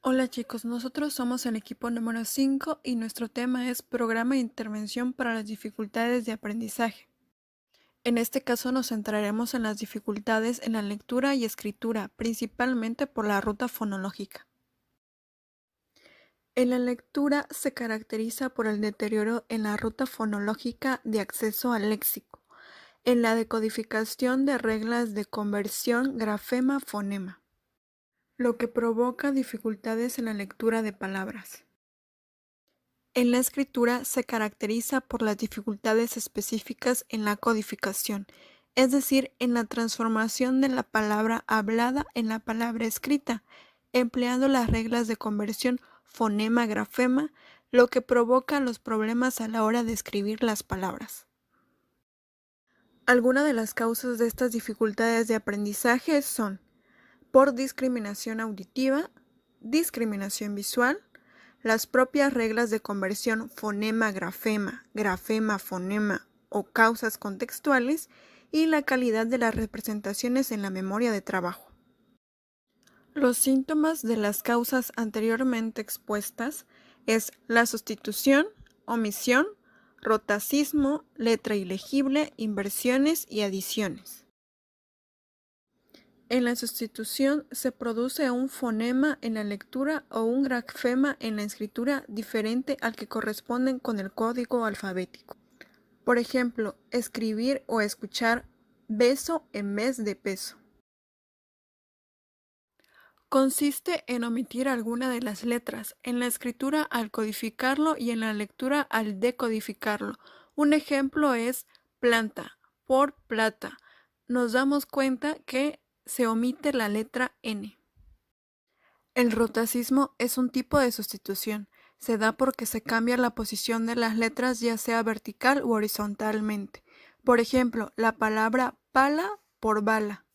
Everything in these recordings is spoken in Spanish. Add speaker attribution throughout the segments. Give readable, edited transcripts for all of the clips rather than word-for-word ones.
Speaker 1: Hola chicos, nosotros somos el equipo número 5 y nuestro tema es Programa de Intervención para las Dificultades de Aprendizaje. En este caso nos centraremos en las dificultades en la lectura y escritura, principalmente por la ruta fonológica. En la lectura se caracteriza por el deterioro en la ruta fonológica de acceso al léxico, en la decodificación de reglas de conversión grafema-fonema, lo que provoca dificultades en la lectura de palabras. En la escritura se caracteriza por las dificultades específicas en la codificación, es decir, en la transformación de la palabra hablada en la palabra escrita, empleando las reglas de conversión fonema-grafema, lo que provoca los problemas a la hora de escribir las palabras. Algunas de las causas de estas dificultades de aprendizaje son por discriminación auditiva, discriminación visual, las propias reglas de conversión fonema-grafema, grafema-fonema o causas contextuales y la calidad de las representaciones en la memoria de trabajo. Los síntomas de las causas anteriormente expuestas es la sustitución, omisión, rotacismo, letra ilegible, inversiones y adiciones. En la sustitución se produce un fonema en la lectura o un grafema en la escritura diferente al que corresponden con el código alfabético. Por ejemplo, escribir o escuchar beso en vez de peso. Consiste en omitir alguna de las letras, en la escritura al codificarlo y en la lectura al decodificarlo. Un ejemplo es planta por plata. Nos damos cuenta que se omite la letra N. El rotacismo es un tipo de sustitución. Se da porque se cambia la posición de las letras ya sea vertical u horizontalmente. Por ejemplo, la palabra pala por bala.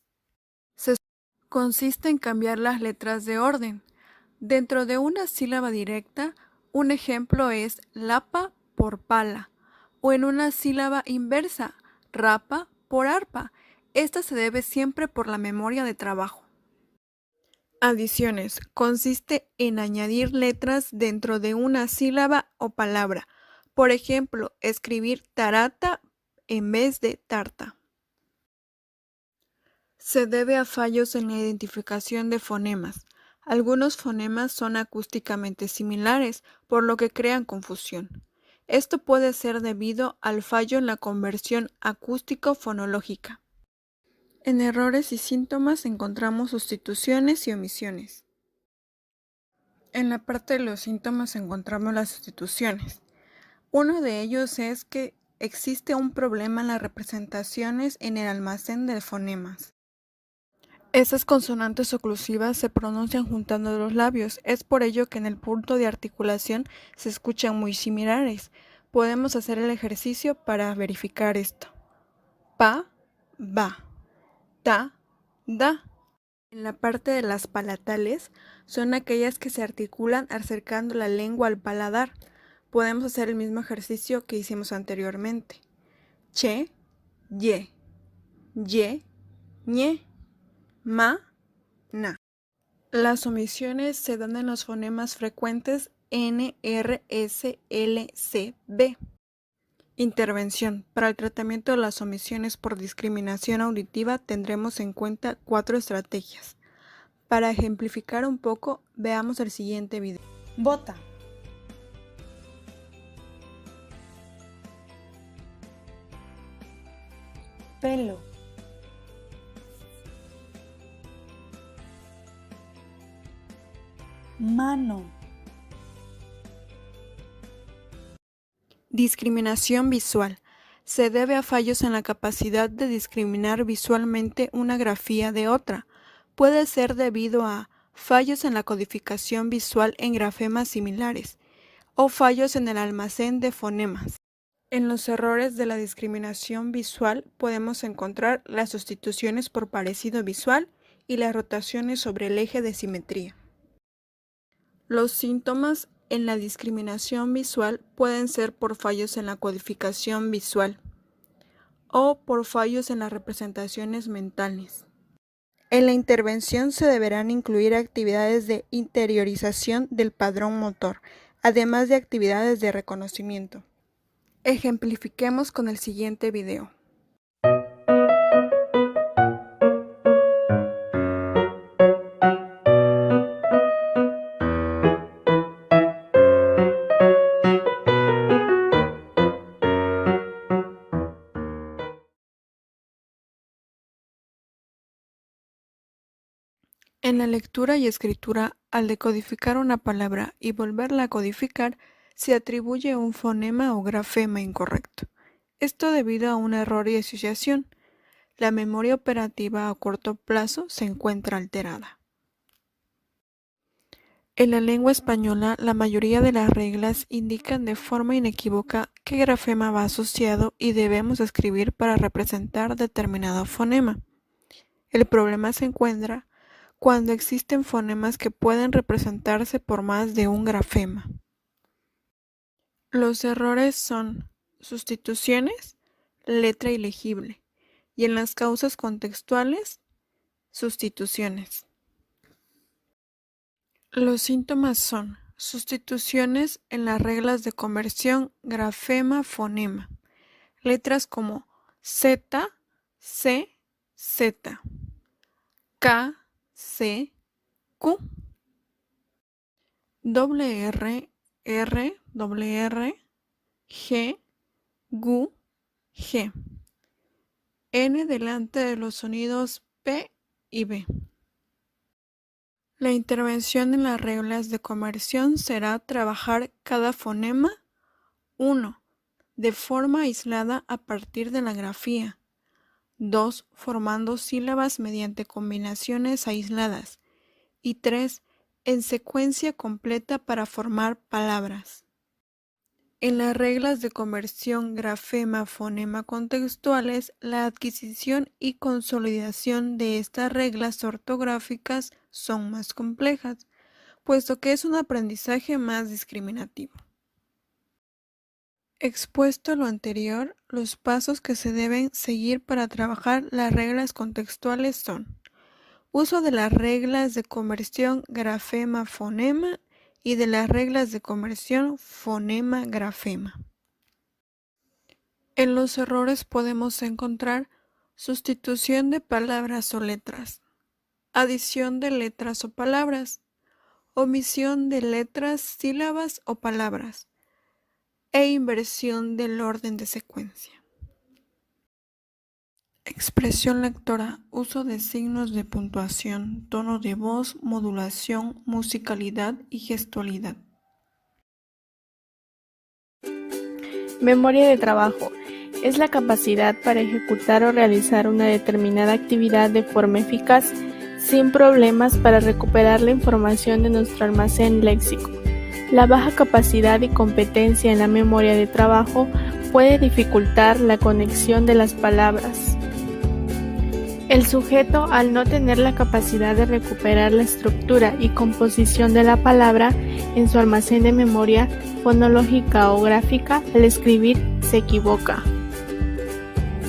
Speaker 1: Consiste en cambiar las letras de orden. Dentro de una sílaba directa, un ejemplo es lapa por pala, o en una sílaba inversa, rapa por arpa. Esta se debe siempre por la memoria de trabajo. Adiciones. Consiste en añadir letras dentro de una sílaba o palabra. Por ejemplo, escribir tarata en vez de tarta. Se debe a fallos en la identificación de fonemas. Algunos fonemas son acústicamente similares, por lo que crean confusión. Esto puede ser debido al fallo en la conversión acústico-fonológica. En errores y síntomas encontramos sustituciones y omisiones. En la parte de los síntomas encontramos las sustituciones. Uno de ellos es que existe un problema en las representaciones en el almacén de fonemas. Esas consonantes oclusivas se pronuncian juntando los labios, es por ello que en el punto de articulación se escuchan muy similares. Podemos hacer el ejercicio para verificar esto. Pa, ba, ta, da. En la parte de las palatales son aquellas que se articulan acercando la lengua al paladar. Podemos hacer el mismo ejercicio que hicimos anteriormente. Che, ye, ñe, ma, na. Las omisiones se dan en los fonemas frecuentes N, R, S, L, C, B. Intervención. Para el tratamiento de las omisiones por discriminación auditiva tendremos en cuenta 4 estrategias. Para ejemplificar un poco, veamos el siguiente video.
Speaker 2: Bota. Pelo. Mano.
Speaker 1: Discriminación visual. Se debe a fallos en la capacidad de discriminar visualmente una grafía de otra. Puede ser debido a fallos en la codificación visual en grafemas similares o fallos en el almacén de fonemas. En los errores de la discriminación visual podemos encontrar las sustituciones por parecido visual y las rotaciones sobre el eje de simetría. Los síntomas en la discriminación visual pueden ser por fallos en la codificación visual o por fallos en las representaciones mentales. En la intervención se deberán incluir actividades de interiorización del padrón motor, además de actividades de reconocimiento. Ejemplifiquemos con el siguiente video. En la lectura y escritura, al decodificar una palabra y volverla a codificar, se atribuye un fonema o grafema incorrecto. Esto debido a un error de asociación. La memoria operativa a corto plazo se encuentra alterada. En la lengua española, la mayoría de las reglas indican de forma inequívoca qué grafema va asociado y debemos escribir para representar determinado fonema. El problema se encuentra cuando existen fonemas que pueden representarse por más de un grafema. Los errores son sustituciones, letra ilegible, y en las causas contextuales, sustituciones. Los síntomas son sustituciones en las reglas de conversión grafema-fonema, letras como Z, C, Z, K, C, Q, doble R, R, doble R, G, Gu, G, N delante de los sonidos P y B. La intervención en las reglas de conversión será trabajar cada fonema 1. De forma aislada a partir de la grafía. 2. Formando sílabas mediante combinaciones aisladas. Y 3. En secuencia completa para formar palabras. En las reglas de conversión grafema-fonema contextuales, la adquisición y consolidación de estas reglas ortográficas son más complejas, puesto que es un aprendizaje más discriminativo. Expuesto lo anterior, los pasos que se deben seguir para trabajar las reglas contextuales son: uso de las reglas de conversión grafema-fonema y de las reglas de conversión fonema-grafema. En los errores podemos encontrar sustitución de palabras o letras, adición de letras o palabras, omisión de letras, sílabas o palabras, e inversión del orden de secuencia. Expresión lectora, uso de signos de puntuación, tono de voz, modulación, musicalidad y gestualidad.
Speaker 3: Memoria de trabajo. Es la capacidad para ejecutar o realizar una determinada actividad de forma eficaz, sin problemas para recuperar la información de nuestro almacén léxico. La baja capacidad y competencia en la memoria de trabajo puede dificultar la conexión de las palabras. El sujeto, al no tener la capacidad de recuperar la estructura y composición de la palabra en su almacén de memoria fonológica o gráfica, al escribir se equivoca.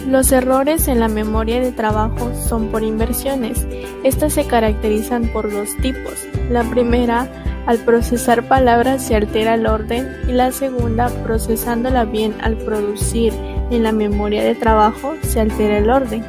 Speaker 3: Los errores en la memoria de trabajo son por inversiones. Estas se caracterizan por dos tipos. La primera, al procesar palabras se altera el orden, y la segunda, procesándola bien al producir en la memoria de trabajo se altera el orden.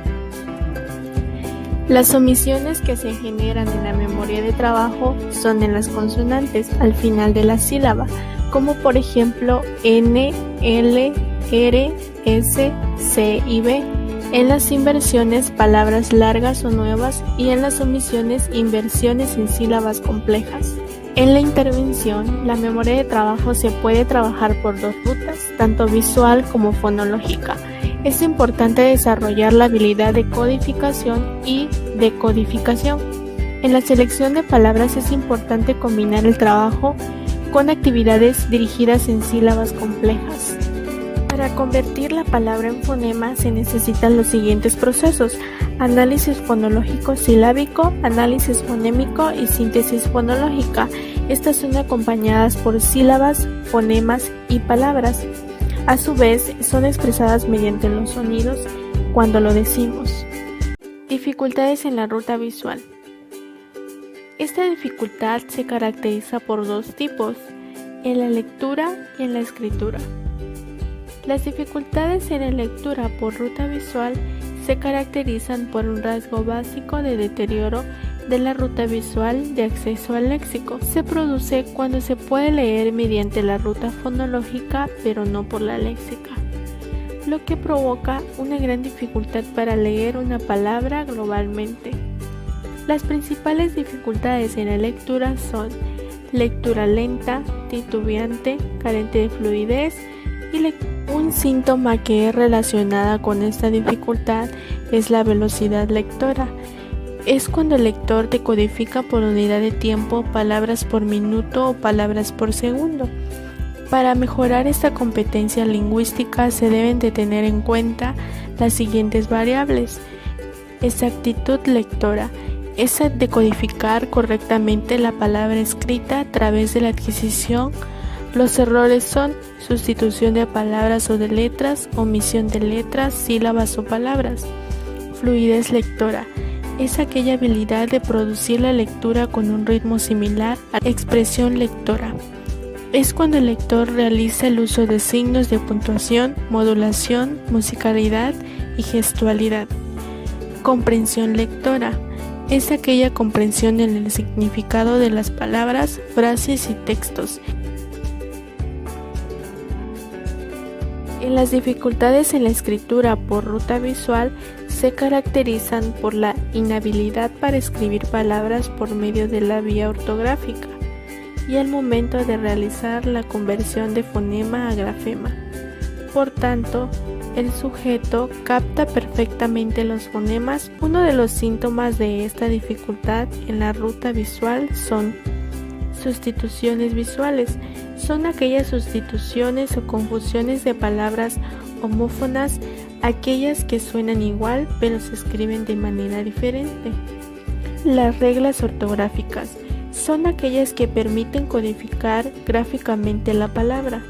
Speaker 3: Las omisiones que se generan en la memoria de trabajo son en las consonantes al final de la sílaba, como por ejemplo N, L, R, S, C y B, en las inversiones palabras largas o nuevas y en las omisiones inversiones en sílabas complejas. En la intervención, la memoria de trabajo se puede trabajar por dos rutas, tanto visual como fonológica. Es importante desarrollar la habilidad de codificación y decodificación. En la selección de palabras es importante combinar el trabajo con actividades dirigidas en sílabas complejas. Para convertir la palabra en fonema se necesitan los siguientes procesos: análisis fonológico silábico, análisis fonémico y síntesis fonológica. Estas son acompañadas por sílabas, fonemas y palabras. A su vez, son expresadas mediante los sonidos cuando lo decimos. Dificultades en la ruta visual. Esta dificultad se caracteriza por dos tipos, en la lectura y en la escritura. Las dificultades en la lectura por ruta visual se caracterizan por un rasgo básico de deterioro de la ruta visual de acceso al léxico. Se produce cuando se puede leer mediante la ruta fonológica pero no por la léxica, lo que provoca una gran dificultad para leer una palabra globalmente. Las principales dificultades en la lectura son lectura lenta, titubeante, carente de fluidez y un síntoma que es relacionada con esta dificultad es la velocidad lectora. Es cuando el lector decodifica por unidad de tiempo palabras por minuto o palabras por segundo. Para mejorar esta competencia lingüística se deben de tener en cuenta las siguientes variables. Exactitud lectora. Es decodificar correctamente la palabra escrita a través de la adquisición. Los errores son sustitución de palabras o de letras, omisión de letras, sílabas o palabras. Fluidez lectora. Es aquella habilidad de producir la lectura con un ritmo similar a la expresión lectora. Es cuando el lector realiza el uso de signos de puntuación, modulación, musicalidad y gestualidad. Comprensión lectora. Es aquella comprensión en el significado de las palabras, frases y textos. En las dificultades en la escritura por ruta visual se caracterizan por la inhabilidad para escribir palabras por medio de la vía ortográfica y al momento de realizar la conversión de fonema a grafema. Por tanto, el sujeto capta perfectamente los fonemas. Uno de los síntomas de esta dificultad en la ruta visual son sustituciones visuales. Son aquellas sustituciones o confusiones de palabras homófonas, aquellas que suenan igual pero se escriben de manera diferente. Las reglas ortográficas son aquellas que permiten codificar gráficamente la palabra.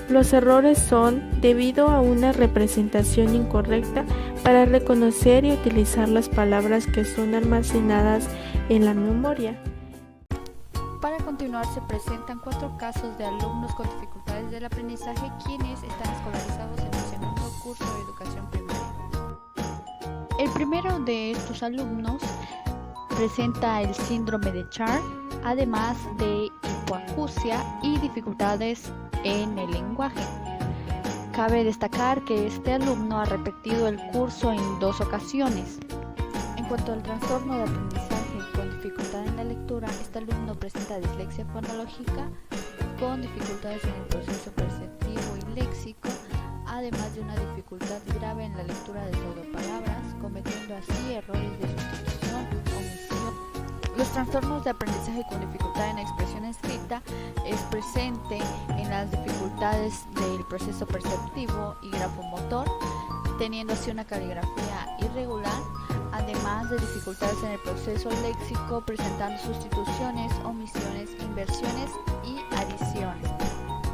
Speaker 3: Los errores son debido a una representación incorrecta para reconocer y utilizar las palabras que son almacenadas en la memoria.
Speaker 4: Para continuar, se presentan 4 casos de alumnos con dificultades del aprendizaje quienes están escolarizados en el segundo curso de educación primaria. El primero de estos alumnos presenta el síndrome de Char, además de hipoacusia y dificultades en el lenguaje. Cabe destacar que este alumno ha repetido el curso en 2 ocasiones. En cuanto al trastorno de aprendizaje con dificultad en la lectura, este alumno presenta dislexia fonológica con dificultades en el proceso perceptivo y léxico, además de una dificultad grave en la lectura de pseudopalabras, cometiendo así errores de sustitución, omisión. Los trastornos de aprendizaje con dificultad en expresión escrita es presente en las dificultades del proceso perceptivo y grafomotor, teniendo así una caligrafía irregular, además de dificultades en el proceso léxico, presentando sustituciones, omisiones, inversiones y adiciones.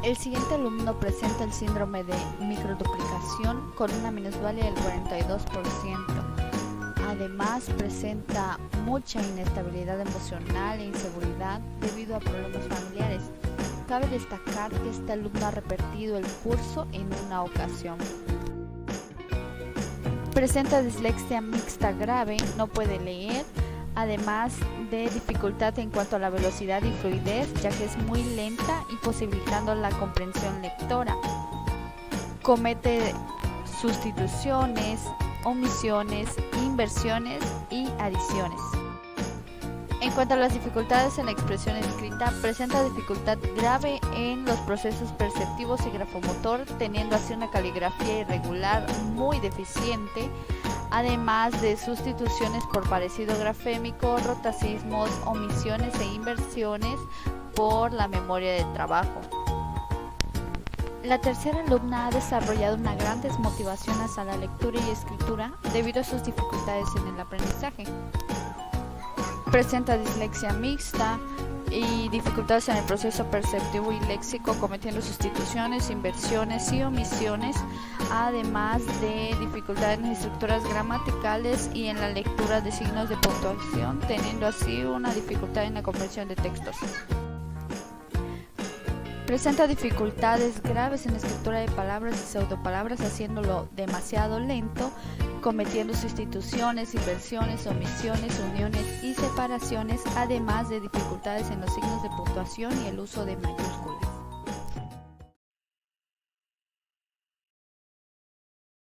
Speaker 4: El siguiente alumno presenta el síndrome de microduplicación con una minusvalía del 42%. Además, presenta mucha inestabilidad emocional e inseguridad debido a problemas familiares. Cabe destacar que este alumno ha repetido el curso en una ocasión. Presenta dislexia mixta grave, no puede leer, además de dificultad en cuanto a la velocidad y fluidez, ya que es muy lenta, imposibilitando la comprensión lectora. Comete sustituciones, omisiones, inversiones y adiciones. En cuanto a las dificultades en la expresión escrita, presenta dificultad grave en los procesos perceptivos y grafomotor, teniendo así una caligrafía irregular muy deficiente, además de sustituciones por parecido grafémico, rotacismos, omisiones e inversiones por la memoria de trabajo. La tercera alumna ha desarrollado una gran desmotivación hacia la lectura y escritura debido a sus dificultades en el aprendizaje. Presenta dislexia mixta, y dificultades en el proceso perceptivo y léxico, cometiendo sustituciones, inversiones y omisiones, además de dificultades en las estructuras gramaticales y en la lectura de signos de puntuación, teniendo así una dificultad en la comprensión de textos. Presenta dificultades graves en la escritura de palabras y pseudopalabras, haciéndolo demasiado lento, cometiendo sustituciones, inversiones, omisiones, uniones y separaciones, además de dificultades en los signos de puntuación y el uso de mayúsculas.